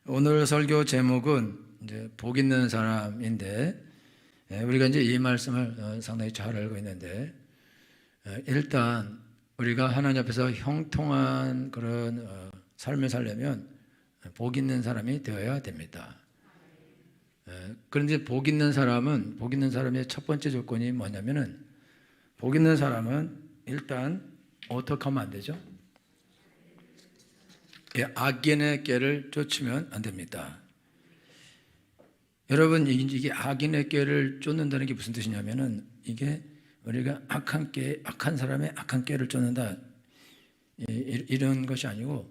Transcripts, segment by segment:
오늘 설교 제목은 이제 복 있는 사람인데, 우리가 이제 이 말씀을 상당히 잘 알고 있는데, 일단 우리가 하나님 앞에서 형통한 그런 삶을 살려면 복 있는 사람이 되어야 됩니다. 그런데 복 있는 사람의 첫 번째 조건이 뭐냐면은, 복 있는 사람은 일단 어떻게 하면 안 되죠? 악인의 꾀를 쫓으면 안 됩니다. 여러분, 이게 악인의 꾀를 쫓는다는 게 무슨 뜻이냐면은, 이게 우리가 악한 사람의 악한 꾀를 쫓는다, 이런 것이 아니고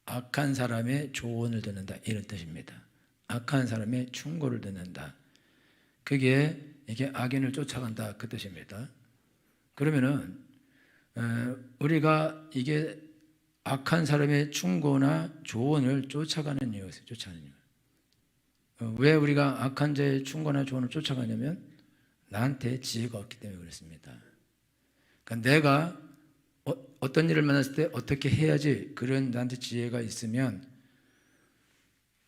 악한 사람의 조언을 듣는다, 이런 뜻입니다. 악한 사람의 충고를 듣는다, 이게 악인을 쫓아간다, 그 뜻입니다. 그러면은 우리가 이게 악한 사람의 충고나 조언을 쫓아가는 이유예요. 왜 우리가 악한 자의 충고나 조언을 쫓아가냐면, 나한테 지혜가 없기 때문에 그렇습니다. 그러니까 내가 어떤 일을 만났을 때 어떻게 해야지, 그런 나한테 지혜가 있으면,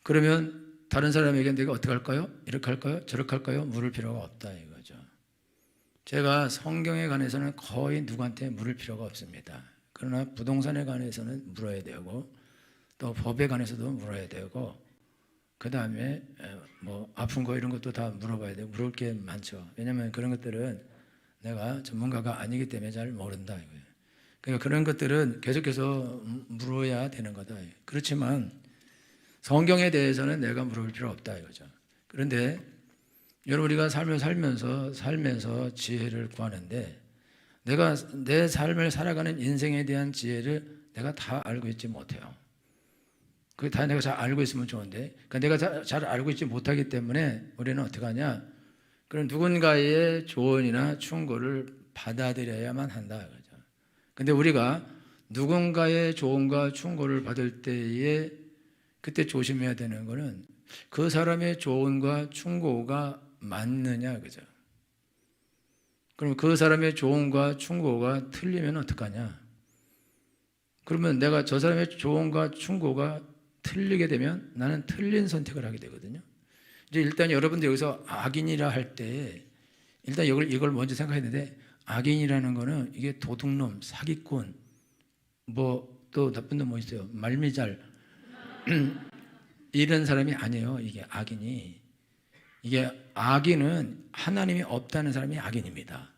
그러면 다른 사람에게 내가 어떻게 할까요? 이렇게 할까요? 저렇게 할까요? 물을 필요가 없다, 이거죠. 제가 성경에 관해서는 거의 누구한테 물을 필요가 없습니다. 그러나 부동산에 관해서는 물어야 되고, 또 법에 관해서도 물어야 되고, 그 다음에 뭐 아픈 거 이런 것도 다 물어봐야 되고, 물을 게 많죠. 왜냐하면 그런 것들은 내가 전문가가 아니기 때문에 잘 모른다, 이거예요. 그러니까 그런 것들은 계속해서 물어야 되는 거다. 그렇지만 성경에 대해서는 내가 물을 필요 없다, 이거죠. 그런데 여러분, 우리가 삶을 살면서 지혜를 구하는데, 내가 내 삶을 살아가는 인생에 대한 지혜를 내가 다 알고 있지 못해요. 그게 다 내가 잘 알고 있으면 좋은데, 그러니까 내가 잘 알고 있지 못하기 때문에 우리는 어떻게 하냐? 그런 누군가의 조언이나 충고를 받아들여야만 한다, 그죠? 근데 우리가 누군가의 조언과 충고를 받을 때에 그때 조심해야 되는 거는, 그 사람의 조언과 충고가 맞느냐, 그죠? 그럼 그 사람의 조언과 충고가 틀리면 어떡하냐? 그러면 내가 저 사람의 조언과 충고가 틀리게 되면 나는 틀린 선택을 하게 되거든요. 이제 일단 여러분들 여기서 악인이라 할 때, 일단 이걸 먼저 생각해야 되는데, 악인이라는 거는 이게 도둑놈, 사기꾼, 뭐 또 나쁜 놈 뭐 있어요? 말미잘 이런 사람이 아니에요. 이게 악인이. 이게 악인은 하나님이 없다는 사람이 악인입니다.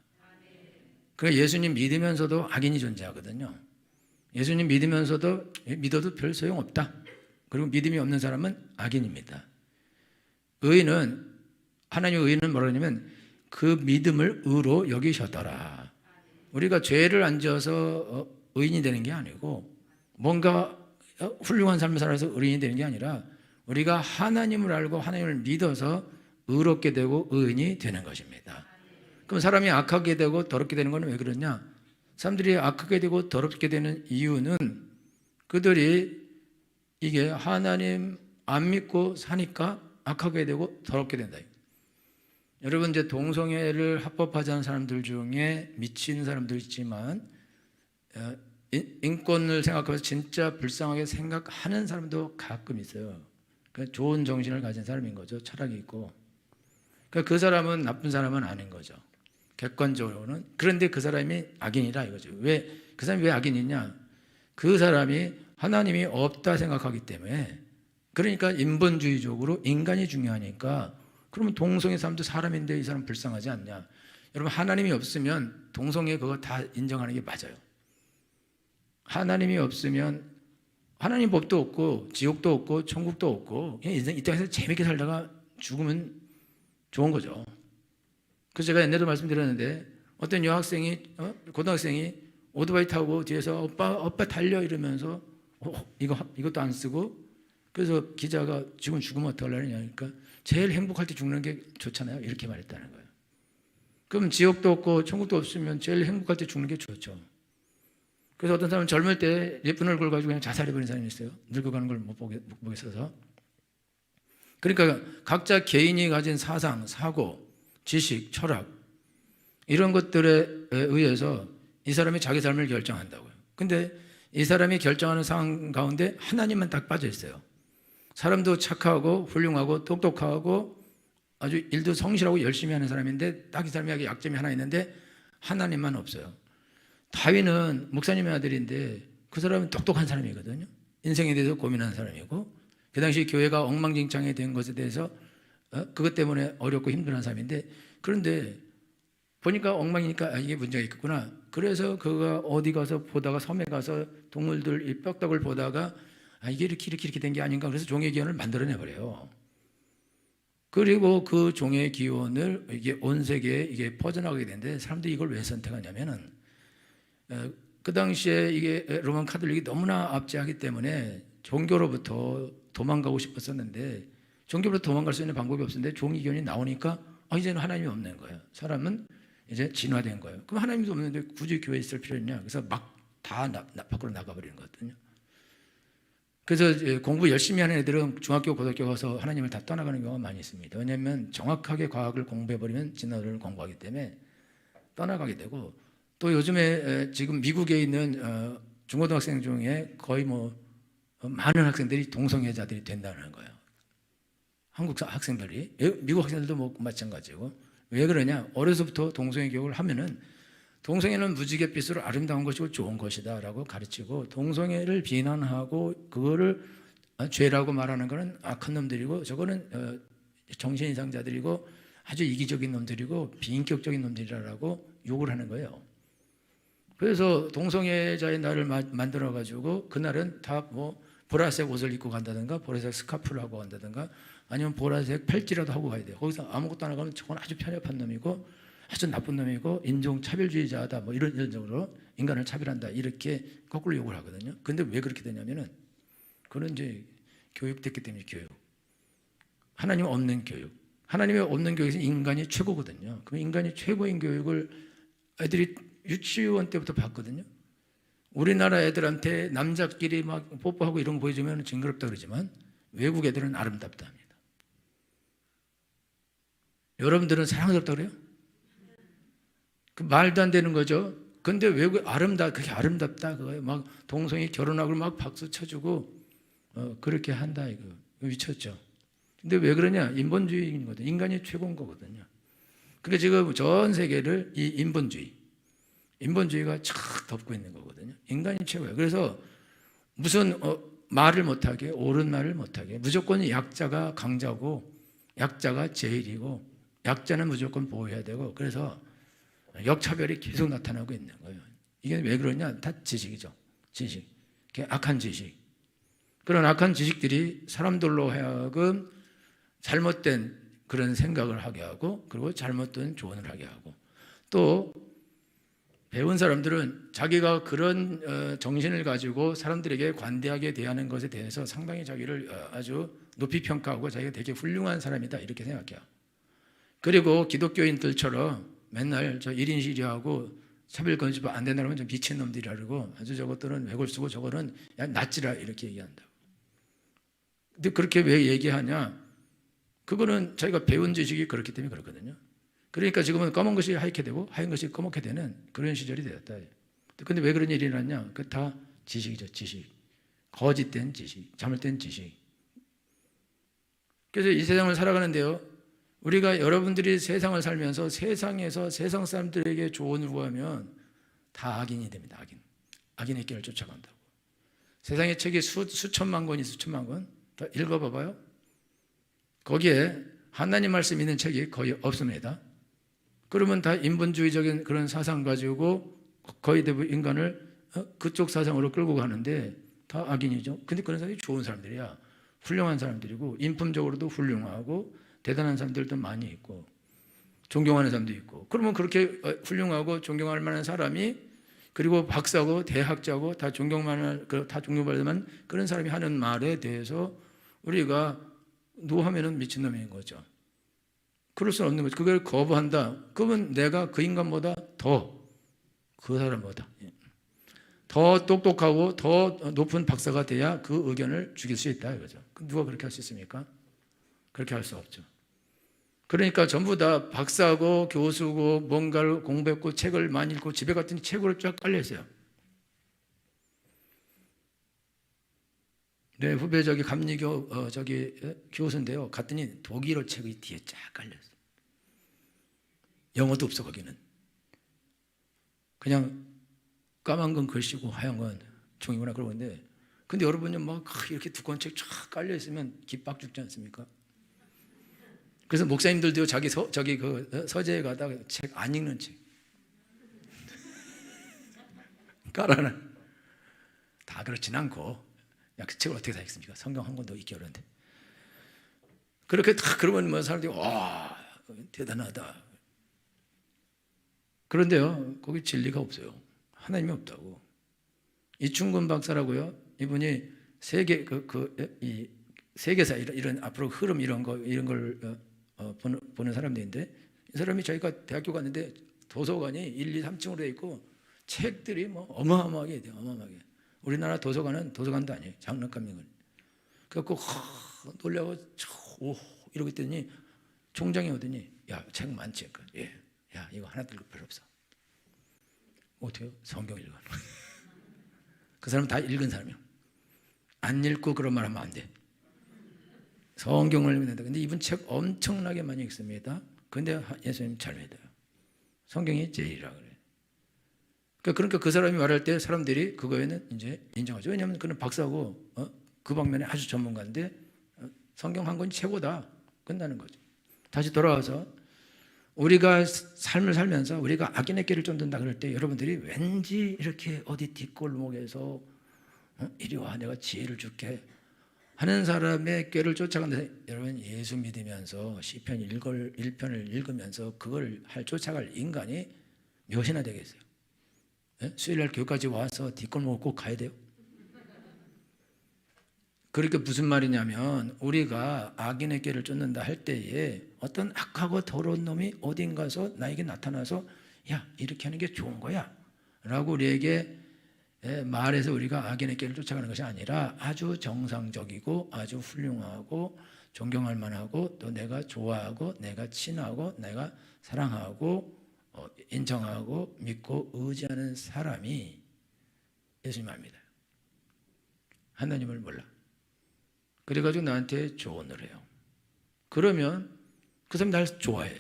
그러니까 예수님 믿으면서도 악인이 존재하거든요. 예수님 믿어도 별 소용없다. 그리고 믿음이 없는 사람은 악인입니다. 하나님의 의인은 뭐라 하냐면, 그 믿음을 의로 여기셨더라. 우리가 죄를 안 지어서 의인이 되는 게 아니고, 뭔가 훌륭한 삶을 살아서 의인이 되는 게 아니라, 우리가 하나님을 알고 하나님을 믿어서 의롭게 되고 의인이 되는 것입니다. 그럼 사람이 악하게 되고 더럽게 되는 것은 왜 그러냐? 사람들이 악하게 되고 더럽게 되는 이유는, 그들이 이게 하나님 안 믿고 사니까 악하게 되고 더럽게 된다. 여러분, 이제 동성애를 합법하지 않은 사람들 중에 미치는 사람도 있지만, 인권을 생각하면서 진짜 불쌍하게 생각하는 사람도 가끔 있어요. 그러니까 좋은 정신을 가진 사람인 거죠. 철학이 있고. 그러니까 그 사람은 나쁜 사람은 아닌 거죠, 객관적으로는. 그런데 그 사람이 악인이라 이거죠. 그 사람이 왜 악인이냐? 그 사람이 하나님이 없다 생각하기 때문에. 그러니까 인본주의적으로 인간이 중요하니까, 그러면 동성애 사람도 사람인데 이 사람 불쌍하지 않냐? 여러분, 하나님이 없으면 동성애 그거 다 인정하는 게 맞아요. 하나님이 없으면 하나님 법도 없고 지옥도 없고 천국도 없고, 그냥 이 땅에서 재밌게 살다가 죽으면 좋은 거죠. 그래서 제가 옛날에도 말씀드렸는데, 어떤 여학생이 고등학생이 오토바이 타고 뒤에서 오빠 달려 이러면서 이것도 안 쓰고, 그래서 기자가 지금 죽으면 어떡하려느냐, 그러니까 제일 행복할 때 죽는 게 좋잖아요, 이렇게 말했다는 거예요. 그럼 지옥도 없고 천국도 없으면 제일 행복할 때 죽는 게 좋죠. 그래서 어떤 사람은 젊을 때 예쁜 얼굴 가지고 그냥 자살해버린 사람이 있어요. 늙어가는 걸 못 보겠어서. 그러니까 각자 개인이 가진 사상, 사고, 지식, 철학, 이런 것들에 의해서 이 사람이 자기 삶을 결정한다고요. 근데 이 사람이 결정하는 상황 가운데 하나님만 딱 빠져 있어요. 사람도 착하고 훌륭하고 똑똑하고 아주 일도 성실하고 열심히 하는 사람인데 딱 이 사람에게 약점이 하나 있는데 하나님만 없어요. 다윗은 목사님의 아들인데 그 사람은 똑똑한 사람이거든요. 인생에 대해서 고민하는 사람이고 그 당시 교회가 엉망진창이 된 것에 대해서 그것 때문에 어렵고 힘들어하는 사람인데 그런데 보니까 엉망이니까 이게 문제가 있겠구나. 그래서 그가 어디 가서 보다가 섬에 가서 동물들 이 뼈다귀를 보다가 이게 이렇게 된 게 아닌가. 그래서 종의 기원을 만들어내 버려요. 그리고 그 종의 기원을 이게 온 세계에 이게 퍼져나가게 되는데 사람들이 이걸 왜 선택하냐면은 그 당시에 이게 로만 카톨릭이 너무나 압제하기 때문에 종교로부터 도망가고 싶었었는데 종교로부터 도망갈 수 있는 방법이 없었는데 종의 기원이 나오니까 이제는 하나님이 없는 거예요. 사람은 이제 진화된 거예요. 그럼 하나님도 없는데 굳이 교회에 있을 필요 있냐? 그래서 막 다 밖으로 나가버리는 거거든요. 그래서 공부 열심히 하는 애들은 중학교, 고등학교 가서 하나님을 다 떠나가는 경우가 많이 있습니다. 왜냐하면 정확하게 과학을 공부해버리면 진화론을 공부하기 때문에 떠나가게 되고 또 요즘에 지금 미국에 있는 중고등학생 중에 거의 많은 학생들이 동성애자들이 된다는 거예요. 한국 학생들이. 미국 학생들도 마찬가지고. 왜 그러냐? 어려서부터 동성애 교육을 하면은 동성애는 무지갯빛으로 아름다운 것이고 좋은 것이다 라고 가르치고 동성애를 비난하고 그거를 죄라고 말하는 것은 악한 놈들이고 저거는 정신 이상자들이고 아주 이기적인 놈들이고 비인격적인 놈들이라고 욕을 하는 거예요. 그래서 동성애자의 날을 만들어 가지고 그날은 다 보라색 옷을 입고 간다든가 보라색 스카프를 하고 간다든가 아니면 보라색 팔찌라도 하고 가야 돼요. 거기서 아무것도 안 하고 가면 저건 아주 편협한 놈이고 아주 나쁜 놈이고 인종차별주의자다 이런 정도로 인간을 차별한다 이렇게 거꾸로 욕을 하거든요. 근데 왜 그렇게 되냐면은 그건 이제 교육됐기 때문에 교육. 하나님 없는 교육. 하나님이 없는 교육에서 인간이 최고거든요. 그럼 인간이 최고인 교육을 애들이 유치원 때부터 받거든요. 우리나라 애들한테 남자끼리 막 뽀뽀하고 이런 거 보여주면 징그럽다 그러지만 외국 애들은 아름답다 합니다. 여러분들은 사랑스럽다 그래요? 그 말도 안 되는 거죠. 근데 외국 그게 아름답다 그거예요. 막 동성이 결혼하고 막 박수 쳐주고 그렇게 한다 이거 미쳤죠. 근데 왜 그러냐? 인본주의인 거거든요. 인간이 최고인 거거든요. 그러니까 지금 전 세계를 이 인본주의가 촥 덮고 있는 거거든요. 인간이 최고예요. 그래서 무슨 말을 못하게 옳은 말을 못하게 무조건 약자가 강자고 약자가 제일이고 약자는 무조건 보호해야 되고 그래서 역차별이 계속 나타나고 있는 거예요. 이게 왜 그러냐? 다 지식이죠. 지식. 악한 지식. 그런 악한 지식들이 사람들로 하여금 잘못된 그런 생각을 하게 하고 그리고 잘못된 조언을 하게 하고 또 배운 사람들은 자기가 그런 정신을 가지고 사람들에게 관대하게 대하는 것에 대해서 상당히 자기를 아주 높이 평가하고 자기가 되게 훌륭한 사람이다 이렇게 생각해요. 그리고 기독교인들처럼 맨날 저 1인 시위하고 차별금지법 안 된다고 하면 좀 미친놈들이라고 아주 저것들은 왜골 쓰고 저거는 낫지라 이렇게 얘기한다고. 근데 그렇게 왜 얘기하냐? 그거는 자기가 배운 지식이 그렇기 때문에 그렇거든요. 그러니까 지금은 검은 것이 하얗게 되고 하얀 것이 검게 되는 그런 시절이 되었다. 근데 왜 그런 일이 일어났냐? 그 다 지식이죠, 지식. 거짓된 지식, 잘못된 지식. 그래서 이 세상을 살아가는데요. 우리가 여러분들이 세상을 살면서 세상에서 세상 사람들에게 조언을 구하면 다 악인이 됩니다. 악인의 길을 쫓아간다고. 세상에 책이 수천만 권이 수천만 권. 다 읽어봐봐요. 거기에 하나님 말씀 있는 책이 거의 없습니다. 그러면 다 인본주의적인 그런 사상 가지고 거의 대부분 인간을 그쪽 사상으로 끌고 가는데 다 악인이죠. 근데 그런 사람이 좋은 사람들이야. 훌륭한 사람들이고 인품적으로도 훌륭하고 대단한 사람들도 많이 있고 존경하는 사람도 있고 그러면 그렇게 훌륭하고 존경할 만한 사람이 그리고 박사고 대학자고 다 존경받을 만한 그런 사람이 하는 말에 대해서 우리가 노하면은 미친놈인 거죠. 그럴 수는 없는 거죠. 그걸 거부한다. 그러면 내가 그 인간보다 그 사람보다 더 똑똑하고 더 높은 박사가 돼야 그 의견을 죽일 수 있다 이거죠. 누가 그렇게 할 수 있습니까? 그렇게 할 수 없죠. 그러니까 전부 다 박사고 교수고 뭔가를 공부했고 책을 많이 읽고 집에 갔더니 책으로 쫙 깔려 있어요. 내 후배 저기 감리교 교수인데요. 갔더니 독일어 책이 뒤에 쫙 깔렸어. 영어도 없어 거기는. 그냥 까만 건 글씨고 하얀 건 종이구나 그러는데, 근데 여러분이 막 이렇게 두꺼운 책 쫙 깔려 있으면 기빡 죽지 않습니까? 그래서 목사님들도 자기 서재에 가다가 책 안 읽는 책 깔아놔. 다 그렇진 않고, 야, 그 책을 어떻게 다 읽습니까? 성경 한 권도 읽기 어려운데. 그렇게 다 그러면 뭐 사람들이 와 대단하다. 그런데요, 거기 진리가 없어요. 하나님이 없다고. 이충근 박사라고요. 이분이 이 세계사 이런 앞으로 흐름 이런 걸 보는 사람들인데, 이 사람이 저희가 대학교 갔는데 도서관이 1, 2, 3층으로 돼 있고 책들이 뭐 어마어마하게 돼요. 어마어마하게. 우리나라 도서관은 도서관도 아니에요. 장난감이거든요. 그래갖고 놀라고 오 이러고 있더니 총장이 오더니 야, 책 많지? 예. 야, 이거 하나 읽을 필요 없어. 어떻게요? 성경 읽어. 그 사람은 다 읽은 사람이요. 안 읽고 그런 말 하면 안 돼. 성경을 읽는다. 근데 이분 책 엄청나게 많이 읽습니다. 근데 예수님 잘 믿어요. 성경이 제일이라 그래요. 그러니까 그 사람이 말할 때 사람들이 그거에는 이제 인정하죠. 왜냐하면 그는 박사고 그 방면에 아주 전문가인데 성경 한 권이 최고다. 끝나는 거죠. 다시 돌아와서 우리가 삶을 살면서 우리가 악인의 길을 쫓는다 그럴 때 여러분들이 왠지 이렇게 어디 뒷골목에서 이리 와 내가 지혜를 줄게 하는 사람의 꾀를 쫓아간다. 여러분 예수 믿으면서 시편 1편을 읽으면서 그걸 쫓아갈 인간이 몇이나 되겠어요? 수요일날 교회까지 와서 뒷골목을 꼭 가야 돼요? 그러니까 무슨 말이냐면 우리가 악인의 꾀를 쫓는다 할 때에 어떤 악하고 더러운 놈이 어딘가서 나에게 나타나서 야 이렇게 하는 게 좋은 거야 라고 우리에게 말해서 우리가 악인의 꾀를 쫓아가는 것이 아니라 아주 정상적이고 아주 훌륭하고 존경할 만하고 또 내가 좋아하고 내가 친하고 내가 사랑하고 인정하고 믿고 의지하는 사람이 예수님 압니다. 하나님을 몰라. 그래가지고 나한테 조언을 해요. 그러면 그 사람이 날 좋아해.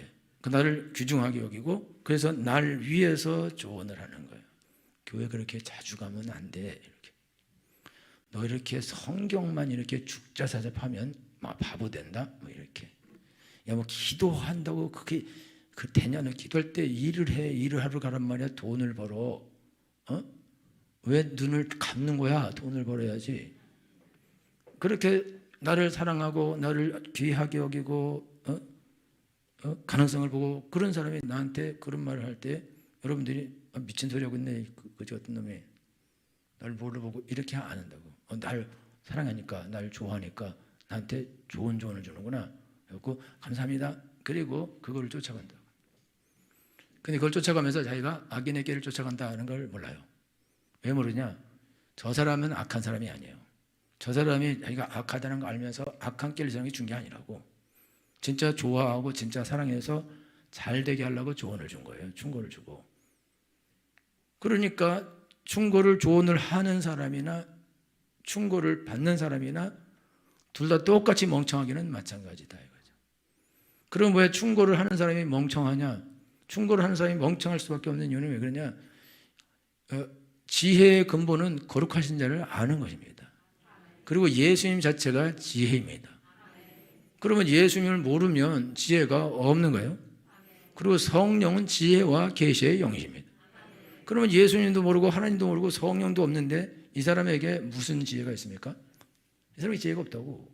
나를 귀중하게 여기고 그래서 날 위해서 조언을 하는 거예요. 교회 그렇게 자주 가면 안 돼. 이렇게. 너 이렇게 성경만 이렇게 죽자사잡하면 막 바보 된다. 뭐 이렇게. 야, 뭐 기도한다고 그게 되냐? 너 기도할 때 일을 하러 가란 말이야. 돈을 벌어. 왜 눈을 감는 거야? 돈을 벌어야지. 그렇게 나를 사랑하고 나를 귀하게 여기고 가능성을 보고 그런 사람이 나한테 그런 말을 할 때 여러분들이 미친 소리 하고 있네. 그저 어떤 놈이 나를 물어보고 이렇게 안 한다고. 날 사랑하니까 날 좋아하니까 나한테 좋은 조언을 주는구나. 그래서 감사합니다. 그리고 그걸 쫓아간다. 근데 그걸 쫓아가면서 자기가 악인의 길을 쫓아간다는 걸 몰라요. 왜 모르냐? 저 사람은 악한 사람이 아니에요. 저 사람이 자기가 악하다는 걸 알면서 악한 길을 저는 준 게 아니라고. 진짜 좋아하고 진짜 사랑해서 잘 되게 하려고 조언을 준 거예요. 충고를 주고. 그러니까 충고를 조언을 하는 사람이나 충고를 받는 사람이나 둘 다 똑같이 멍청하기는 마찬가지다 이거죠. 그럼 왜 충고를 하는 사람이 멍청하냐? 충고를 하는 사람이 멍청할 수밖에 없는 이유는 왜 그러냐? 지혜의 근본은 거룩하신 자를 아는 것입니다. 그리고 예수님 자체가 지혜입니다. 그러면 예수님을 모르면 지혜가 없는 거예요. 그리고 성령은 지혜와 계시의 영이십니다. 그러면 예수님도 모르고 하나님도 모르고 성령도 없는데 이 사람에게 무슨 지혜가 있습니까? 이 사람이 지혜가 없다고.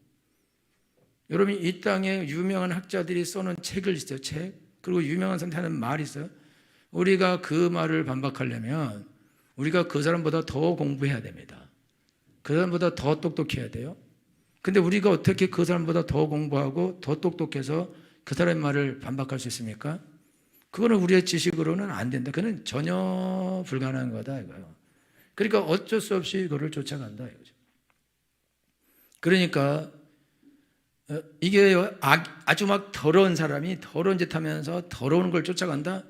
여러분 이 땅에 유명한 학자들이 써놓은 책을 있어요. 책. 그리고 유명한 사람들이 하는 말이 있어요. 우리가 그 말을 반박하려면 우리가 그 사람보다 더 공부해야 됩니다. 그 사람보다 더 똑똑해야 돼요. 근데 우리가 어떻게 그 사람보다 더 공부하고 더 똑똑해서 그 사람의 말을 반박할 수 있습니까? 그거는 우리의 지식으로는 안 된다. 그건 전혀 불가능한 거다 이거예요. 그러니까 어쩔 수 없이 그거를 쫓아간다 이거죠. 그러니까 이게 아주 막 더러운 사람이 더러운 짓 하면서 더러운 걸 쫓아간다?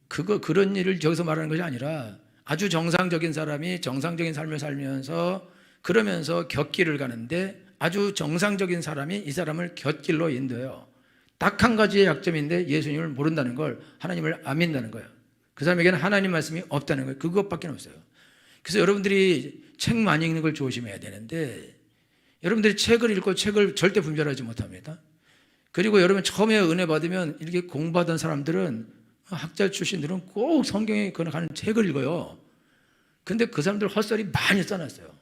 그런 일을 저기서 말하는 것이 아니라 아주 정상적인 사람이 정상적인 삶을 살면서 그러면서 곁길을 가는데 아주 정상적인 사람이 이 사람을 곁길로 인도해요. 딱 한 가지의 약점인데 예수님을 모른다는 걸, 하나님을 안 믿는다는 거예요. 그 사람에게는 하나님 말씀이 없다는 거예요. 그것밖에 없어요. 그래서 여러분들이 책 많이 읽는 걸 조심해야 되는데, 여러분들이 책을 읽고 책을 절대 분별하지 못합니다. 그리고 여러분 처음에 은혜 받으면 이렇게 공부하던 사람들은, 학자 출신들은 꼭 성경에 가는 책을 읽어요. 근데 그 사람들 헛소리 많이 써놨어요.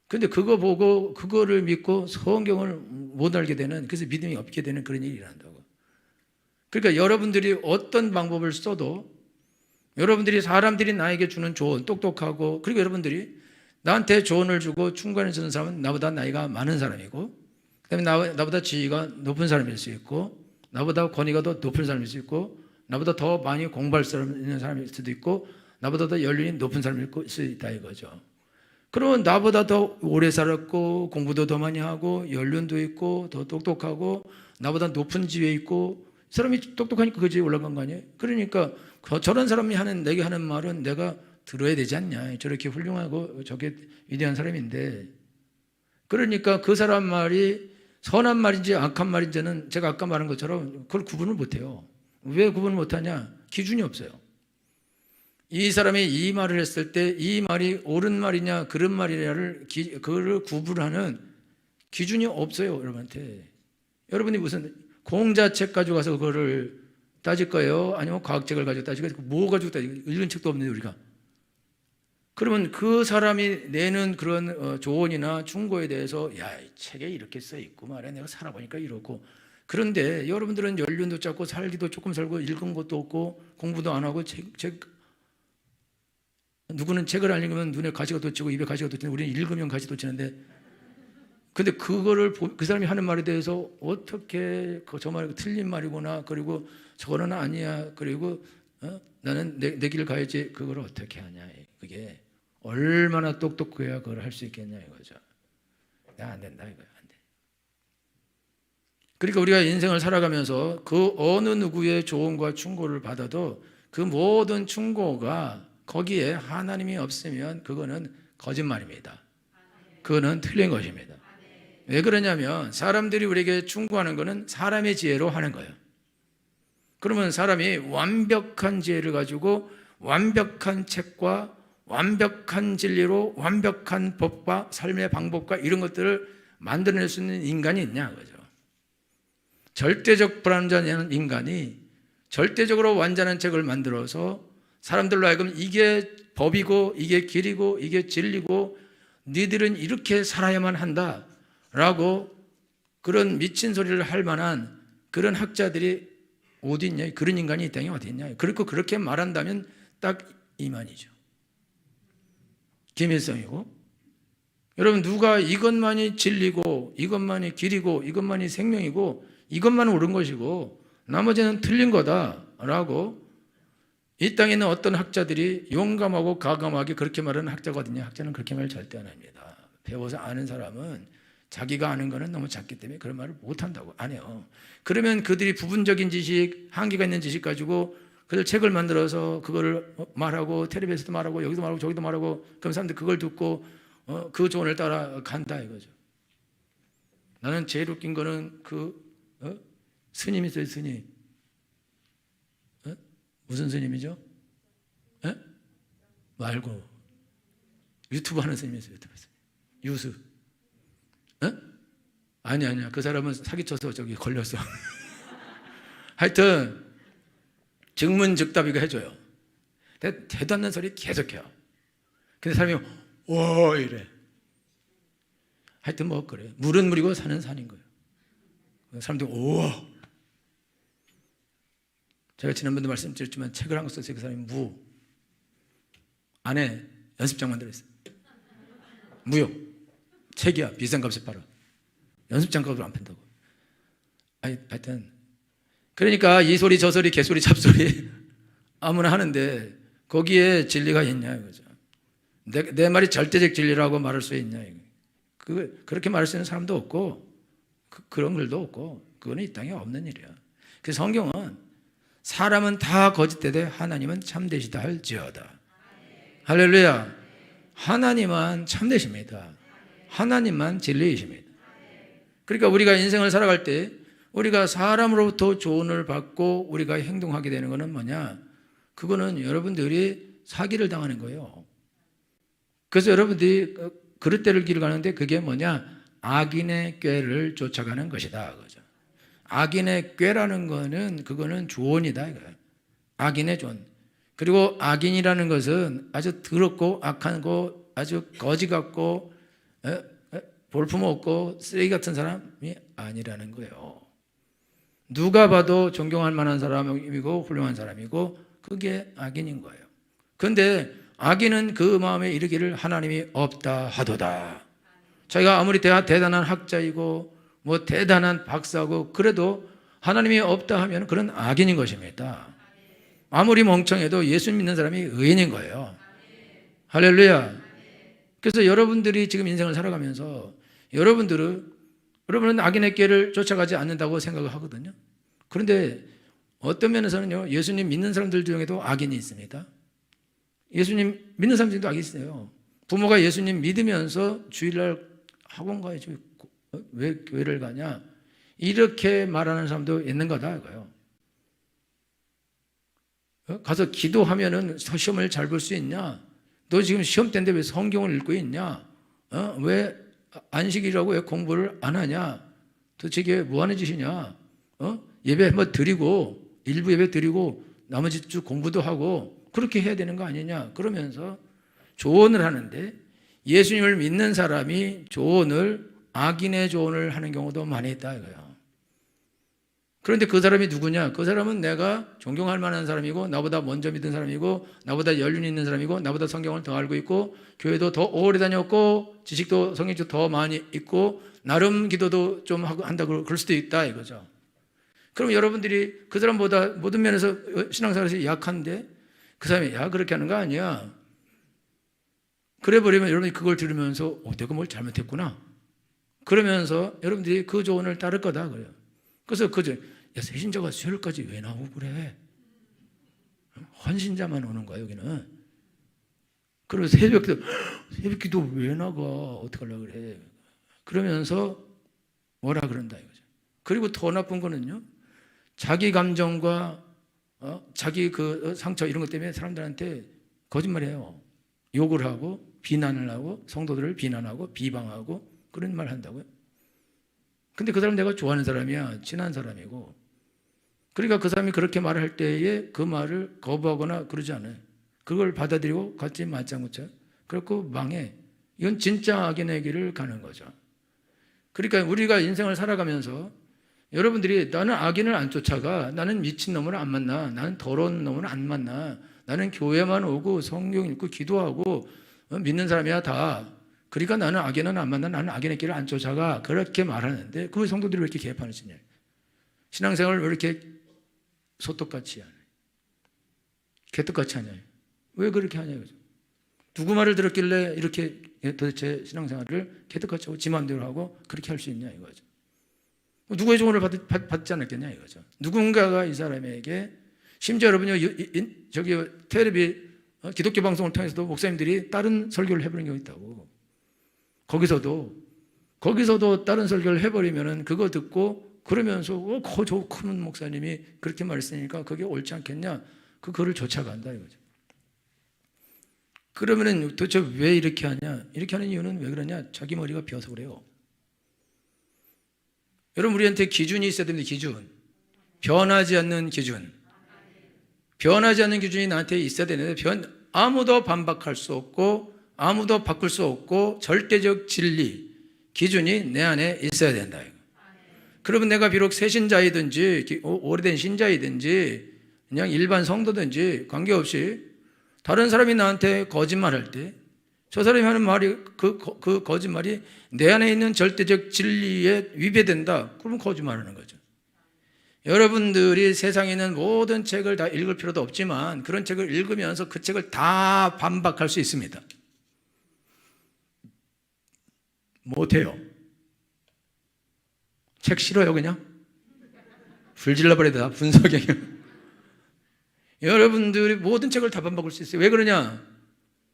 근데 그거 보고 그거를 믿고 성경을 못 알게 되는, 그래서 믿음이 없게 되는 그런 일이 일어난다고. 그러니까 여러분들이 어떤 방법을 써도, 여러분들이 사람들이 나에게 주는 조언, 똑똑하고, 그리고 여러분들이 나한테 조언을 주고 충고를 주는 사람은 나보다 나이가 많은 사람이고, 그다음에 나보다 지위가 높은 사람일 수 있고, 나보다 권위가 더 높은 사람일 수 있고, 나보다 더 많이 공부할 수 있는 사람일 수도 있고, 나보다 더 연륜이 높은 사람일 수 있다 이거죠. 그러면 나보다 더 오래 살았고, 공부도 더 많이 하고, 연륜도 있고, 더 똑똑하고, 나보다 높은 지위에 있고, 이 사람이 똑똑하니까 그 지위에 올라간 거 아니에요? 그러니까 저런 사람이 내게 하는 말은 내가 들어야 되지 않냐. 저렇게 훌륭하고 저게 위대한 사람인데. 그러니까 그 사람 말이 선한 말인지 악한 말인지는 제가 아까 말한 것처럼 그걸 구분을 못해요. 왜 구분을 못하냐? 기준이 없어요. 이 사람이 이 말을 했을 때 이 말이 옳은 말이냐 그런 말이냐를 그걸 구분하는 기준이 없어요. 여러분한테. 여러분이 무슨 공자책 가지고 가서 그거를 따질 거예요? 아니면 과학책을 가지고 따질 거예요? 뭐 가지고 따질 거예요? 읽은 책도 없는데 우리가. 그러면 그 사람이 내는 그런 조언이나 충고에 대해서, 야, 이 책에 이렇게 써 있고 말이야, 내가 살아보니까 이렇고. 그런데 여러분들은 연륜도 짧고 살기도 조금 살고 읽은 것도 없고 공부도 안 하고 누구는 책을 안 읽으면 눈에 가시가 돋치고 입에 가시가 돋치는데 우리는 읽으면 가시 돋치는데, 근데 그거를 그 사람이 하는 말에 대해서 어떻게 저 말이 틀린 말이구나, 그리고 저거는 아니야, 그리고 나는 내 길을 가야지, 그걸 어떻게 하냐. 그게 얼마나 똑똑해야 그걸 할 수 있겠냐 이거죠. 안 된다 이거야. 안 돼. 그러니까 우리가 인생을 살아가면서 그 어느 누구의 조언과 충고를 받아도 그 모든 충고가 거기에 하나님이 없으면 그거는 거짓말입니다. 그거는 틀린 것입니다. 왜 그러냐면 사람들이 우리에게 충고하는 거는 사람의 지혜로 하는 거예요. 그러면 사람이 완벽한 지혜를 가지고 완벽한 책과 완벽한 진리로 완벽한 법과 삶의 방법과 이런 것들을 만들어낼 수 있는 인간이 있냐 그죠? 절대적 불완전한 인간이 절대적으로 완전한 책을 만들어서 사람들로 하여금 이게 법이고 이게 길이고 이게 진리고 니들은 이렇게 살아야만 한다라고 그런 미친 소리를 할 만한 그런 학자들이 어디 있냐? 그런 인간이 이 땅에 어디 있냐? 그리고 그렇게 말한다면 딱 이만이죠. 김일성이고. 여러분, 누가 이것만이 진리고 이것만이 길이고 이것만이 생명이고 이것만 옳은 것이고 나머지는 틀린 거다라고 이 땅에 있는 어떤 학자들이 용감하고 가감하게 그렇게 말하는 학자거든요. 학자는 그렇게 말 절대 안 합니다. 배워서 아는 사람은 자기가 아는 거는 너무 작기 때문에 그런 말을 못한다고 안 해요. 그러면 그들이 부분적인 지식, 한계가 있는 지식 가지고 그들 책을 만들어서 그거를 말하고 텔레비에서도 말하고 여기도 말하고 저기도 말하고 그럼 사람들 그걸 듣고 그 조언을 따라 간다 이거죠. 나는 제일 웃긴 거는 스님 있어요. 스님. 무슨 스님이죠? 말고 유튜브 하는 스님이 있어요. 유튜브 스님. 유수. 아니야. 그 사람은 사기쳐서 저기 걸렸어. 하여튼 증문즉답 이거 해줘요. 대도 않는 소리 계속해요. 근데 사람이 오 이래. 하여튼 뭐 그래. 물은 물이고 산은 산인 거예요. 사람들이 오. 제가 지난번도 말씀드렸지만 책을 한 권 썼어요. 그 사람이 안에 연습장 만들었어요. 무효. 책이야. 비싼 값에 팔아. 연습장 값으로 안 판다고. 하여튼 그러니까 이 소리 저 소리 개소리 잡소리 아무나 하는데 거기에 진리가 있냐 이거죠. 내 말이 절대적 진리라고 말할 수 있냐 이거. 그렇게 말할 수 있는 사람도 없고 그런 글도 없고 그거는 이 땅에 없는 일이야. 그래서 성경은 사람은 다 거짓되되 하나님은 참되시다 할지어다. 할렐루야. 하나님은 참되십니다. 하나님만 진리이십니다. 그러니까 우리가 인생을 살아갈 때 우리가 사람으로부터 조언을 받고 우리가 행동하게 되는 것은 뭐냐? 그거는 여러분들이 사기를 당하는 거예요. 그래서 여러분들이 그릇대를 길을 가는데 그게 뭐냐? 악인의 꾀를 쫓아가는 것이다. 그죠? 악인의 꾀라는 거는 그거는 조언이다. 이거예요. 악인의 조언. 그리고 악인이라는 것은 아주 더럽고 악하고 아주 거지 같고 볼품없고 쓰레기 같은 사람이 아니라는 거예요. 누가 봐도 존경할 만한 사람이고 훌륭한 사람이고 그게 악인인 거예요. 그런데 악인은 그 마음에 이르기를 하나님이 없다 하도다. 자기가 아무리 대단한 학자이고 뭐 대단한 박사고 그래도 하나님이 없다 하면 그런 악인인 것입니다. 아무리 멍청해도 예수 믿는 사람이 의인인 거예요. 할렐루야. 그래서 여러분들이 지금 인생을 살아가면서 여러분은 악인의 꾀를 쫓아가지 않는다고 생각을 하거든요. 그런데 어떤 면에서는요, 예수님 믿는 사람들 중에도 악인이 있습니다. 예수님 믿는 사람들 중에도 악이 있어요. 부모가 예수님 믿으면서 주일날 학원 가야지 왜 교회를 가냐 이렇게 말하는 사람도 있는 거다 이거예요. 가서 기도하면은 시험을 잘 볼 수 있냐? 너 지금 시험 때인데 왜 성경을 읽고 있냐? 왜 안식이라고 왜 공부를 안 하냐? 도대체 이게 뭐 하는 짓이냐? 예배 한번 드리고 일부 예배 드리고 나머지 주 공부도 하고 그렇게 해야 되는 거 아니냐? 그러면서 조언을 하는데 예수님을 믿는 사람이 악인의 조언을 하는 경우도 많이 있다 이거야. 그런데 그 사람이 누구냐? 그 사람은 내가 존경할 만한 사람이고 나보다 먼저 믿은 사람이고 나보다 연륜이 있는 사람이고 나보다 성경을 더 알고 있고 교회도 더 오래 다녔고 지식도 성경도 더 많이 있고 나름 기도도 좀 하고 한다 그럴 수도 있다 이거죠. 그럼 여러분들이 그 사람보다 모든 면에서 신앙생활에서 약한데 그 사람이 야 그렇게 하는 거 아니야. 그래 버리면 여러분이 그걸 들으면서 내가 뭘 잘못했구나. 그러면서 여러분들이 그 조언을 따를 거다 그래요. 그래서 새신자가 수요일까지 왜 나오고 그래? 헌신자만 오는 거야 여기는. 그리고 새벽기도 왜 나가? 어떻게 하려고 그래? 그러면서 뭐라 그런다 이거죠. 그리고 더 나쁜 거는요, 자기 감정과 자기 그 상처 이런 것 때문에 사람들한테 거짓말해요. 욕을 하고 비난을 하고 성도들을 비난하고 비방하고 그런 말 한다고요. 근데 그 사람 내가 좋아하는 사람이야. 친한 사람이고. 그러니까 그 사람이 그렇게 말을 할 때에 그 말을 거부하거나 그러지 않아요. 그걸 받아들이고 같이 맞장구쳐. 그렇고 망해. 이건 진짜 악인의 길을 가는 거죠. 그러니까 우리가 인생을 살아가면서 여러분들이 나는 악인을 안 쫓아가. 나는 미친놈을 안 만나. 나는 더러운 놈을 안 만나. 나는 교회만 오고 성경 읽고 기도하고 믿는 사람이야 다. 그러니까 나는 악인은 안 만나. 나는 악인의 길을 안 쫓아가. 그렇게 말하는데 그 성도들이 왜 이렇게 개판을 치냐. 신앙생활을 왜 이렇게 소떡같이 하냐. 개떡같이 하냐. 왜 그렇게 하냐. 누구 말을 들었길래 이렇게 도대체 신앙생활을 개떡같이 하고 지 마음대로 하고 그렇게 할 수 있냐 이거죠. 누구의 조언을 받지 않았겠냐 이거죠. 누군가가 이 사람에게 심지어 여러분요 저기 텔레비 기독교 방송을 통해서도 목사님들이 다른 설교를 해버린 경우 있다고. 거기서도 다른 설교를 해버리면은 그거 듣고 그러면서 저 큰 목사님이 그렇게 말했으니까 그게 옳지 않겠냐? 그거를 쫓아간다 이거죠. 그러면은 도대체 왜 이렇게 하냐? 이렇게 하는 이유는 왜 그러냐? 자기 머리가 비어서 그래요. 여러분 우리한테 기준이 있어야 됩니다. 기준. 변하지 않는 기준. 변하지 않는 기준이 나한테 있어야 되는데 아무도 반박할 수 없고 아무도 바꿀 수 없고 절대적 진리, 기준이 내 안에 있어야 된다. 그러면 내가 비록 새 신자이든지 오래된 신자이든지 그냥 일반 성도든지 관계없이 다른 사람이 나한테 거짓말할 때 저 사람이 하는 말이 그 거짓말이 내 안에 있는 절대적 진리에 위배된다. 그러면 거짓말하는 거죠. 여러분들이 세상에 있는 모든 책을 다 읽을 필요도 없지만 그런 책을 읽으면서 그 책을 다 반박할 수 있습니다. 못해요. 책 싫어요 그냥? 불질러버려야 분석형. 여러분들이 모든 책을 다 반박할 수 있어요. 왜 그러냐?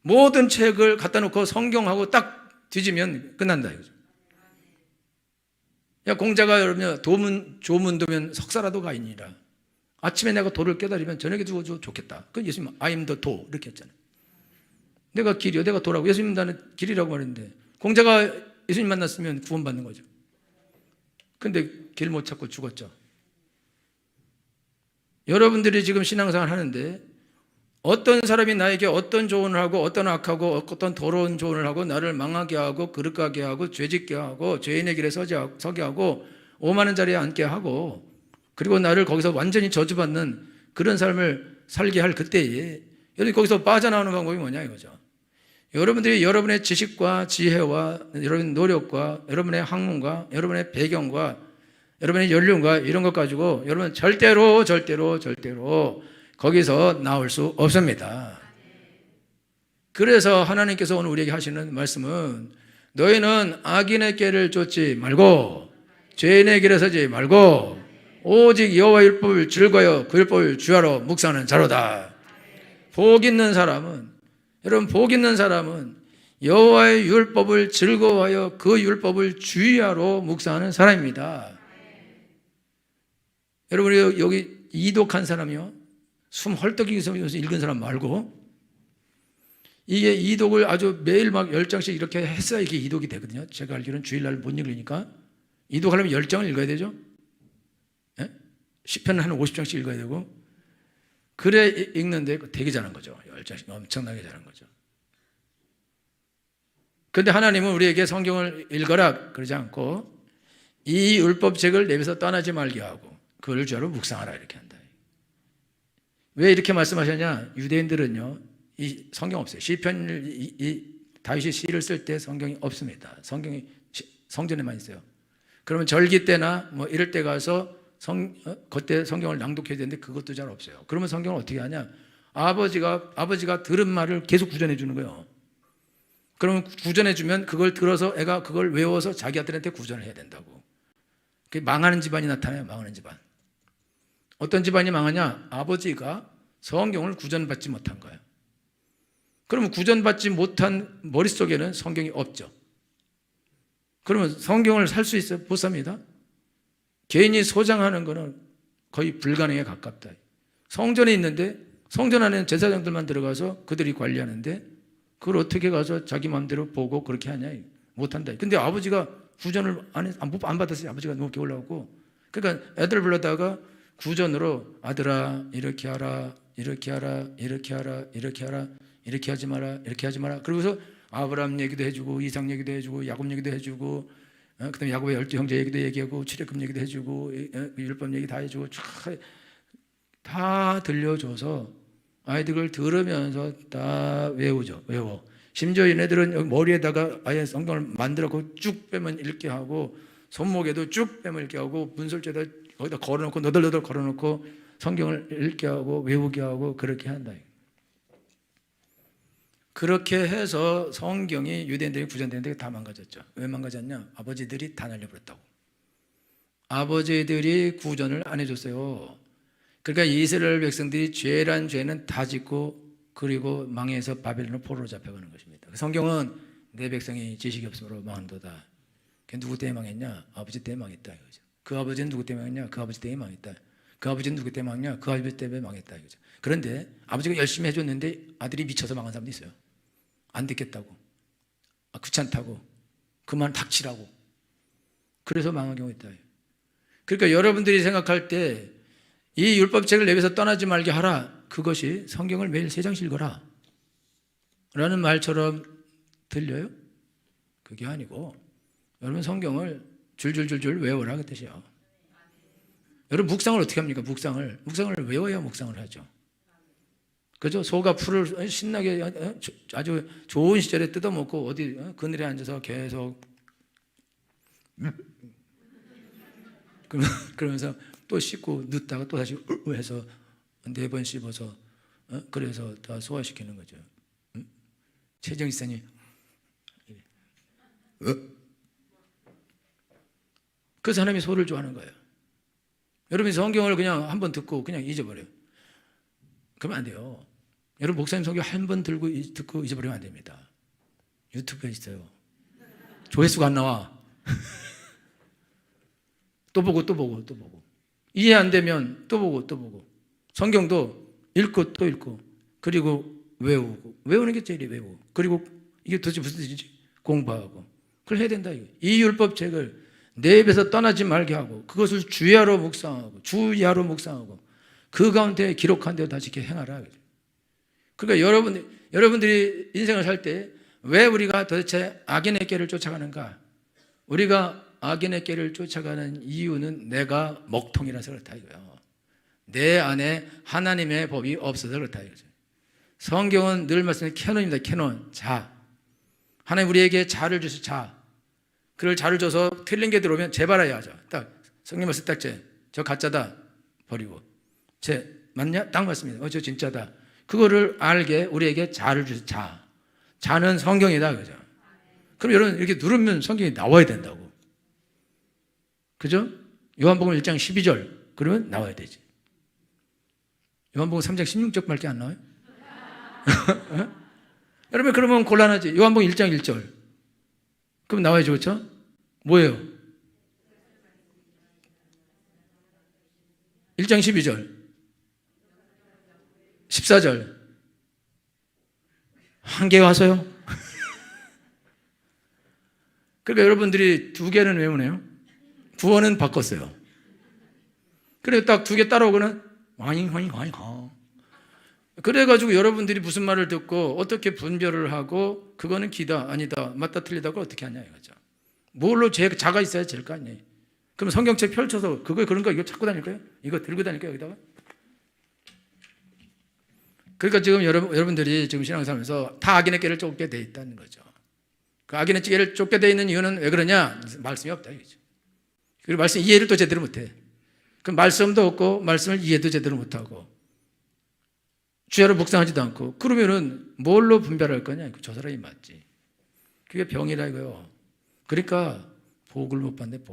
모든 책을 갖다 놓고 성경하고 딱 뒤지면 끝난다 이거죠. 야, 공자가 여러분 조문도면 석사라도 가이니라. 아침에 내가 도를 깨달으면 저녁에 주어줘 좋겠다. 그 예수님 I am the 도 이렇게 했잖아요. 내가 길이요, 내가 도라고. 예수님 나는 길이라고 말했는데 공자가 예수님 만났으면 구원받는 거죠. 근데 길 못 찾고 죽었죠. 여러분들이 지금 신앙생활 하는데 어떤 사람이 나에게 어떤 조언을 하고 어떤 악하고 어떤 더러운 조언을 하고 나를 망하게 하고 그릇가게 하고 죄짓게 하고 죄인의 길에 서게 하고 오만한 자리에 앉게 하고 그리고 나를 거기서 완전히 저주받는 그런 삶을 살게 할 그때에 여러분 거기서 빠져나오는 방법이 뭐냐 이거죠. 여러분들이 여러분의 지식과 지혜와 여러분의 노력과 여러분의 학문과 여러분의 배경과 여러분의 연륜과 이런 것 가지고 여러분 절대로 거기서 나올 수 없습니다. 그래서 하나님께서 오늘 우리에게 하시는 말씀은 너희는 악인의 길을 쫓지 말고 죄인의 길에 서지 말고 오직 여호와의 율법을 즐거워 그 율법을 주야로 묵상하는 자로다. 복 있는 사람은 여러분 복 있는 사람은 여호와의 율법을 즐거워하여 그 율법을 주야로 묵상하는 사람입니다. 여러분 여기 이독한 사람이요 숨 헐떡이면서 읽은 사람 말고 이게 이독을 아주 매일 막 10장씩 이렇게 했어야 이게 이독이 되거든요. 제가 알기로는 주일날 못 읽으니까 이독하려면 10장을 읽어야 되죠. 예? 10편 한 50장씩 읽어야 되고 그래 읽는데 되게 잘한 거죠. 10장씩 엄청나게 잘한 거죠. 그런데 하나님은 우리에게 성경을 읽어라 그러지 않고 이 율법책을 내면서 떠나지 말게 하고 그걸 주야로 묵상하라 이렇게 한다. 왜 이렇게 말씀하셨냐? 유대인들은요 이 성경 없어요. 시편 다윗이 시를 쓸 때 성경이 없습니다. 성경이 성전에만 있어요. 그러면 절기 때나 뭐 이럴 때 가서 그때 성경을 낭독해야 되는데 그것도 잘 없어요. 그러면 성경을 어떻게 하냐? 아버지가 들은 말을 계속 구전해 주는 거예요. 그러면 구전해 주면 그걸 들어서 애가 그걸 외워서 자기 아들한테 구전을 해야 된다고. 그게 망하는 집안이 나타나요. 망하는 집안. 어떤 집안이 망하냐? 아버지가 성경을 구전받지 못한 거예요. 그러면 구전받지 못한 머릿속에는 성경이 없죠. 그러면 성경을 살 수 있어요? 못 삽니다. 개인이 소장하는 거는 거의 불가능에 가깝다. 성전에 있는데 성전 안에는 제사장들만 들어가서 그들이 관리하는데 그걸 어떻게 가서 자기 마음대로 보고 그렇게 하냐? 못한다. 근데 아버지가 구전을 안 받았어요. 아버지가 높게 올라오고. 그러니까 애들 불러다가 구전으로 아들아 이렇게 하라 이렇게 하라 이렇게 하라 이렇게 하라 이렇게 하지 마라 이렇게 하지 마라. 그러고서 아브라함 얘기도 해주고 이삭 얘기도 해주고 야곱 얘기도 해주고 그다음에 야곱의 12형제 얘기도 얘기하고 출애굽 얘기도 해주고 율법 얘기 다 해주고 다 들려줘서 아이들을 들으면서 다 외워. 심지어 얘네들은 머리에다가 아예 성경을 만들어서 쭉 빼면 읽게 하고 손목에도 쭉 빼면 읽게 하고 문설주에다 거기다 걸어놓고 너덜너덜 걸어놓고 성경을 읽게 하고 외우게 하고 그렇게 한다. 그렇게 해서 성경이 유대인들이 구전되는데 다 망가졌죠. 왜 망가졌냐? 아버지들이 다 날려버렸다고. 아버지들이 구전을 안 해줬어요. 그러니까 이스라엘 백성들이 죄란 죄는 다 짓고 그리고 망해서 바벨론으로 포로로 잡혀가는 것입니다. 성경은 내 백성이 지식이 없으므로 망한도다. 그게 누구 때문에 망했냐? 아버지 때문에 망했다 이거죠. 그 아버지는 누구 때문에 망했냐? 그 아버지 때문에 망했다. 그 아버지는 누구 때문에 망했냐? 그 아버지 때문에 망했다 이거죠. 그런데 아버지가 열심히 해줬는데 아들이 미쳐서 망한 사람도 있어요. 안 듣겠다고, 귀찮다고, 그만 닥치라고. 그래서 망한 경우 있다. 그러니까 여러분들이 생각할 때 이 율법책을 내게서 떠나지 말게 하라. 그것이 성경을 매일 3장씩 읽어라 라는 말처럼 들려요? 그게 아니고 여러분 성경을 줄줄줄줄 외워라 그 뜻이요. 여러분 묵상을 어떻게 합니까? 묵상을 외워야 묵상을 하죠. 그죠? 소가 풀을 신나게 아주 좋은 시절에 뜯어먹고 어디 그늘에 앉아서 계속 그러면서 또 씻고 눕다가 또 다시 해서 4번 씹어서 그래서 다 소화시키는 거죠. 최정희선이 그래서 하나님이 소를 좋아하는 거예요. 여러분이 성경을 그냥 한번 듣고 그냥 잊어버려요. 그러면 안 돼요. 여러분 목사님 성경 한 번 듣고 잊어버리면 안 됩니다. 유튜브에 있어요. 조회수가 안 나와. 또 보고 이해 안 되면 또 보고 성경도 읽고 또 읽고 그리고 외우는 게 제일 외우고 그리고 이게 도대체 무슨 뜻이지? 공부하고 그걸 해야 된다. 이 율법책을 내 입에서 떠나지 말게 하고 그것을 주야로 묵상하고 그 가운데 기록한 대로 다 지켜 행하라. 그러니까 여러분들이 인생을 살 때 왜 우리가 도대체 악인의 길을 쫓아가는가? 우리가 악인의 길을 쫓아가는 이유는 내가 먹통이라서 그렇다 이거예요. 내 안에 하나님의 법이 없어서 그렇다 이거죠. 성경은 늘 말씀하는 캐논입니다. 캐논. 자. 하나님 우리에게 자를 주셔. 자. 그걸 자를 줘서 틀린 게 들어오면 재발해야 하죠. 딱 성경 말씀 딱 저 가짜다 버리고 맞냐? 딱 맞습니다. 저 진짜다. 그거를 알게 우리에게 자를 주셔. 자. 자는 성경이다 그죠? 그럼 여러분 이렇게 누르면 성경이 나와야 된다고. 그죠? 요한복음 1장 12절 그러면 나와야 되지. 요한복음 3장 16절밖에 안 나와요? 여러분 그러면 곤란하지. 요한복음 1장 1절 그럼 나와야죠. 그렇죠? 뭐예요? 1장 12절 14절 한 개 와서요? 그러니까 여러분들이 두 개는 외우네요. 구원은 바꿨어요. 그래 딱 두 개 따라오고는 와잉 그래가지고 여러분들이 무슨 말을 듣고 어떻게 분별을 하고 그거는 기다 아니다 맞다 틀리다고 어떻게 하냐 이거죠. 뭘로 자가 있어야 될 거 아니에요. 그럼 성경책 펼쳐서 그런가 이거 찾고 다닐까요? 이거 들고 다닐까요 여기다가? 그러니까 지금 여러분들이 지금 신앙생활하면서 다 악인의 길을 쫓게 돼 있다는 거죠. 그 악인의 길을 쫓게 돼 있는 이유는 왜 그러냐? 말씀이 없다 이거죠. 그리고 말씀 이해를 또 제대로 못해. 그 말씀도 없고 말씀을 이해도 제대로 못하고 주야로 묵상하지도 않고 그러면은 뭘로 분별할 거냐? 저 사람이 맞지. 그게 병이라 이거요. 그러니까 복을 못 받는데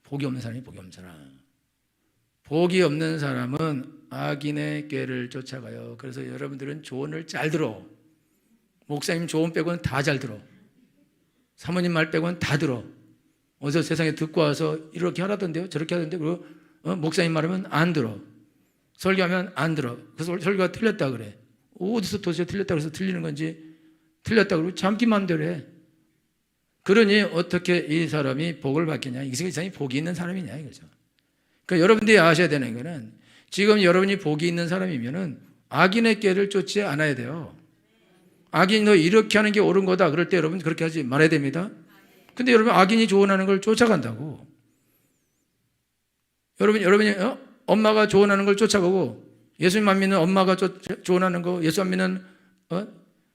복이 없는 사람이 복이 없는 사람. 복이 없는 사람은 악인의 꾀를 쫓아가요. 그래서 여러분들은 조언을 잘 들어. 목사님 조언 빼고는 다 잘 들어. 사모님 말 빼고는 다 들어. 어디서 세상에 듣고 와서 이렇게 하라던데요 저렇게 하던데 그리고 목사님 말하면 안 들어. 설교하면 안 들어. 그래서 설교가 틀렸다 그래. 어디서 도대체 틀렸다 그래서 틀리는 건지 틀렸다 그러고 자기 마음대로 해. 그러니 어떻게 이 사람이 복을 받겠냐. 이 사람이 복이 있는 사람이냐 이거죠. 그러니까 여러분들이 아셔야 되는 거는 지금 여러분이 복이 있는 사람이면은 악인의 꾀를 쫓지 않아야 돼요. 악인이 너 이렇게 하는 게 옳은 거다. 그럴 때 여러분 그렇게 하지 말아야 됩니다. 근데 여러분 악인이 조언하는 걸 쫓아간다고. 여러분이 엄마가 조언하는 걸 쫓아가고 예수님 안 믿는 엄마가 조언하는 거, 예수 안 믿는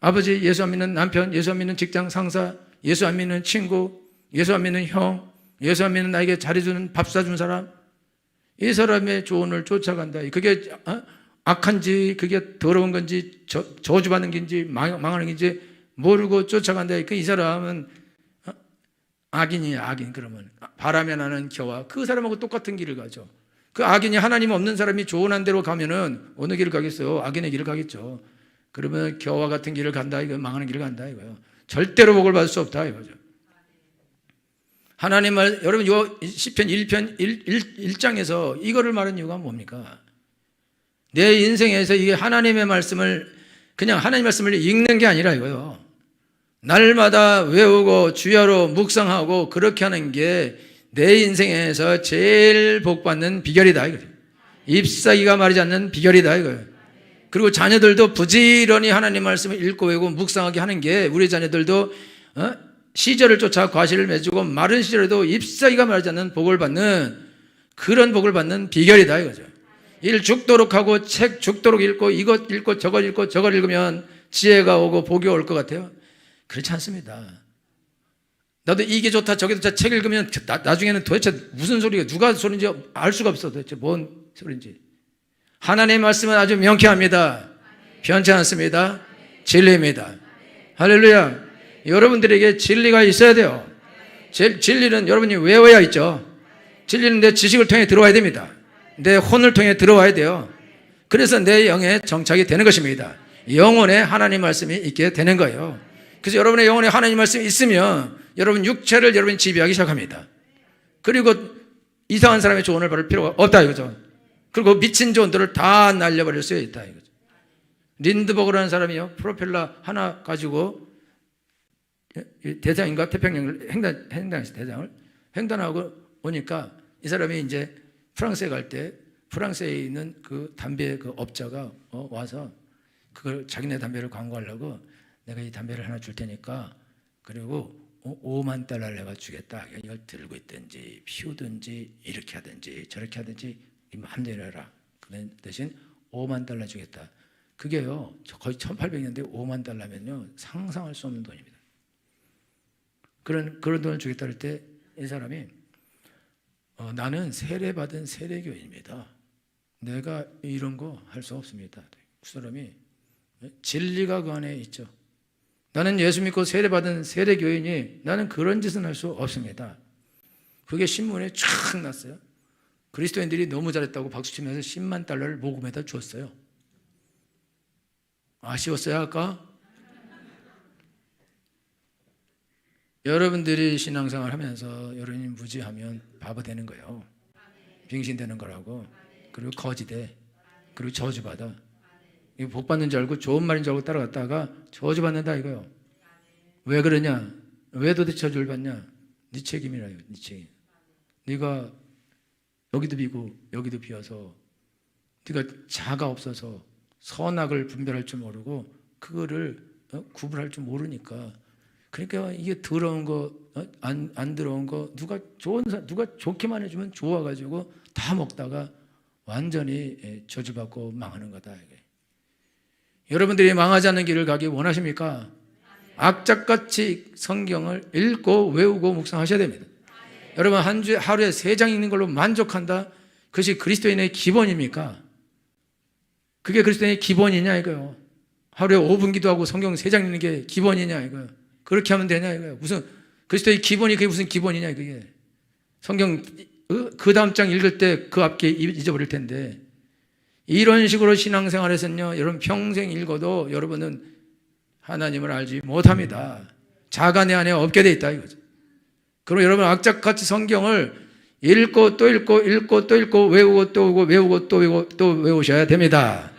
아버지, 예수 안 믿는 남편, 예수 안 믿는 직장 상사, 예수 안 믿는 친구, 예수 안 믿는 형, 예수 안 믿는 나에게 잘해주는 밥 사준 사람, 이 사람의 조언을 쫓아간다. 그게 악한지 그게 더러운 건지 저주받는 건지 망하는 건지 모르고 쫓아간다. 이 사람은 악인이야. 악인. 그러면 바람에 나는 겨와 그 사람하고 똑같은 길을 가죠. 그 악인이 하나님 없는 사람이 조언한 대로 가면은 어느 길을 가겠어요? 악인의 길을 가겠죠. 그러면 겨와 같은 길을 간다. 이거 망하는 길을 간다 이거요. 절대로 복을 받을 수 없다 이거죠. 하나님 말, 여러분 요 시편 1편 1장에서 이거를 말한 이유가 뭡니까? 내 인생에서 이게 하나님의 말씀을 그냥 하나님 말씀을 읽는 게 아니라 이거요. 날마다 외우고 주야로 묵상하고 그렇게 하는 게 내 인생에서 제일 복받는 비결이다 이거예요. 잎사귀가 마르지 않는 비결이다 이거예요. 그리고 자녀들도 부지런히 하나님 말씀을 읽고 외우고 묵상하게 하는 게 우리 자녀들도 시절을 쫓아 과실을 맺고 마른 시절에도 잎사귀가 마르지 않는 복을 받는 그런 복을 받는 비결이다 이거죠. 일 죽도록 하고 책 죽도록 읽고 이것 읽고 저것 읽고 저것 읽으면 지혜가 오고 복이 올 것 같아요? 그렇지 않습니다. 나도 이게 좋다 저게 좋다 책 읽으면 나중에는 도대체 무슨 소리가 누가 소리인지 알 수가 없어. 도대체 뭔 소리인지. 하나님의 말씀은 아주 명쾌합니다. 변치 않습니다. 진리입니다. 할렐루야. 여러분들에게 진리가 있어야 돼요. 진리는 여러분이 외워야 있죠. 진리는 내 지식을 통해 들어와야 됩니다. 내 혼을 통해 들어와야 돼요. 그래서 내 영에 정착이 되는 것입니다. 영혼에 하나님 말씀이 있게 되는 거예요. 그래서 여러분의 영혼에 하나님 말씀이 있으면 여러분 육체를 여러분이 지배하기 시작합니다. 그리고 이상한 사람의 조언을 받을 필요가 없다 이거죠. 그리고 미친 조언들을 다 날려버릴 수 있다 이거죠. 린드버그라는 사람이요, 프로펠러 하나 가지고 대장인가 태평양을 횡단했어요. 대장을 횡단하고 오니까 이 사람이 이제 프랑스에 갈 때 프랑스에 있는 그 담배 그 업자가 와서 그걸 자기네 담배를 광고하려고 내가 이 담배를 하나 줄 테니까 그리고 5만 달러를 내가 주겠다. 이걸 들고 있든지 피우든지 이렇게 하든지 저렇게 하든지 마음대로 해라. 그 대신 5만 달러 주겠다. 그게요 거의 1800년대 5만 달러면요 상상할 수 없는 돈입니다. 그런 돈을 주겠다 할 때 이 사람이 나는 세례받은 세례교인입니다. 내가 이런 거 할 수 없습니다. 그 사람이 진리가 그 안에 있죠. 나는 예수 믿고 세례받은 세례교인이 나는 그런 짓은 할 수 없습니다. 그게 신문에 쫙 났어요. 그리스도인들이 너무 잘했다고 박수치면서 10만 달러를 모금에다 주었어요. 아쉬웠어요 아까? 여러분들이 신앙생활 하면서 여러분이 무지하면 바보 되는 거예요. 빙신 되는 거라고. 그리고 거지돼. 그리고 저주받아. 이거 복 받는 줄 알고 좋은 말인 줄 알고 따라갔다가 저주받는다 이거요. 왜 그러냐? 왜 도대체 저주를 받냐? 네 책임이라요. 네 책임. 네가 여기도 비고 여기도 비어서 네가 자가 없어서 선악을 분별할 줄 모르고 그거를 구분할 줄 모르니까 그러니까 이게 더러운 거 안 들어온 거 누가 좋게만 해주면 좋아가지고 다 먹다가 완전히 저주받고 망하는 거다 이게. 여러분들이 망하지 않는 길을 가기 원하십니까? 악작같이 성경을 읽고 외우고 묵상하셔야 됩니다. 여러분 한 주에 하루에 3장 읽는 걸로 만족한다? 그것이 그리스도인의 기본입니까? 그게 그리스도인의 기본이냐 이거요. 하루에 5분 기도하고 성경 3장 읽는 게 기본이냐 이거요. 그렇게 하면 되냐 이거요. 무슨 그리스도의 기본이 그게 무슨 기본이냐 그게. 성경 그 다음 장 읽을 때 그 앞에 잊어버릴 텐데 이런 식으로 신앙생활에서는요 여러분 평생 읽어도 여러분은 하나님을 알지 못합니다. 자가 내 안에 없게 돼 있다 이거죠. 그리고 여러분 악작같이 성경을 읽고 또 읽고 읽고 또 읽고 외우고 또 외우고 또 외우고 또 외우셔야 됩니다.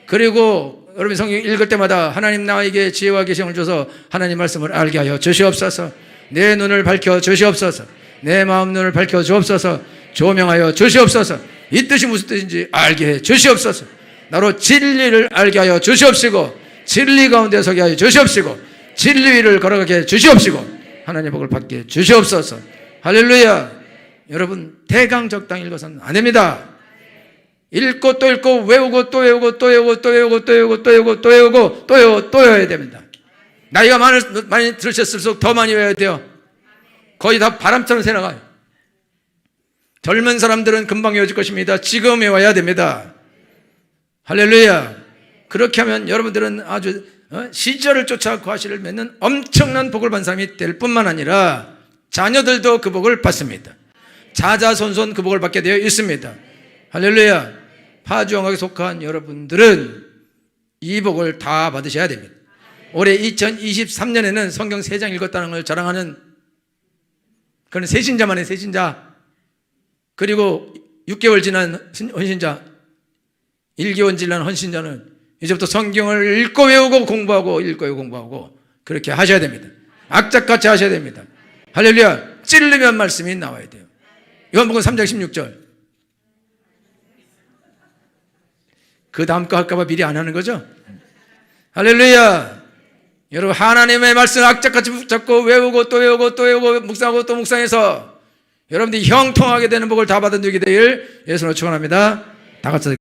그리고 여러분 성경 읽을 때마다 하나님 나에게 지혜와 계시를 줘서 하나님 말씀을 알게 하여 주시옵소서. 내 눈을 밝혀 주시옵소서. 내 마음 눈을 밝혀 주옵소서. 조명하여 주시옵소서. 이 뜻이 무슨 뜻인지 알게 해 주시옵소서. 나로 진리를 알게 하여 주시옵시고 진리 가운데 서게 하여 주시옵시고 진리 위를 걸어가게 해 주시옵시고 하나님의 복을 받게 해 주시옵소서. 할렐루야. 여러분 대강적당 읽어서는 안 됩니다. 읽고 또 읽고 외우고 또 외우고 또 외우고 또 외우고 또 외우고 또 외우고 또 외우고 또 외우고 또 외워야 됩니다. 나이가 많이 들으셨을수록 더 많이 외워야 돼요. 거의 다 바람처럼 새나가요. 젊은 사람들은 금방 외워질 것입니다. 지금 외워야 됩니다. 할렐루야. 그렇게 하면 여러분들은 아주 시절을 쫓아 과실을 맺는 엄청난 복을 받는 사람이 될 뿐만 아니라 자녀들도 그 복을 받습니다. 자자손손 그 복을 받게 되어 있습니다. 할렐루야. 파주영학에 속한 여러분들은 이 복을 다 받으셔야 됩니다. 올해 2023년에는 성경 3장 읽었다는 걸 자랑하는 그런 새신자만의 새신자, 그리고 6개월 지난 헌신자, 1개월 지난 헌신자는 이제부터 성경을 읽고 외우고 공부하고 읽고 외우고 공부하고 그렇게 하셔야 됩니다. 악작같이 하셔야 됩니다. 할렐루야. 찔르면 말씀이 나와야 돼요. 요한복음 3장 16절. 그 다음 거 할까봐 미리 안 하는 거죠? 할렐루야. 여러분 하나님의 말씀 악작같이 붙잡고 외우고 또 외우고 또 외우고 묵상하고 또 묵상해서 여러분들이 형통하게 되는 복을 다 받은 적이 되길 예수로 축원합니다. 다 같이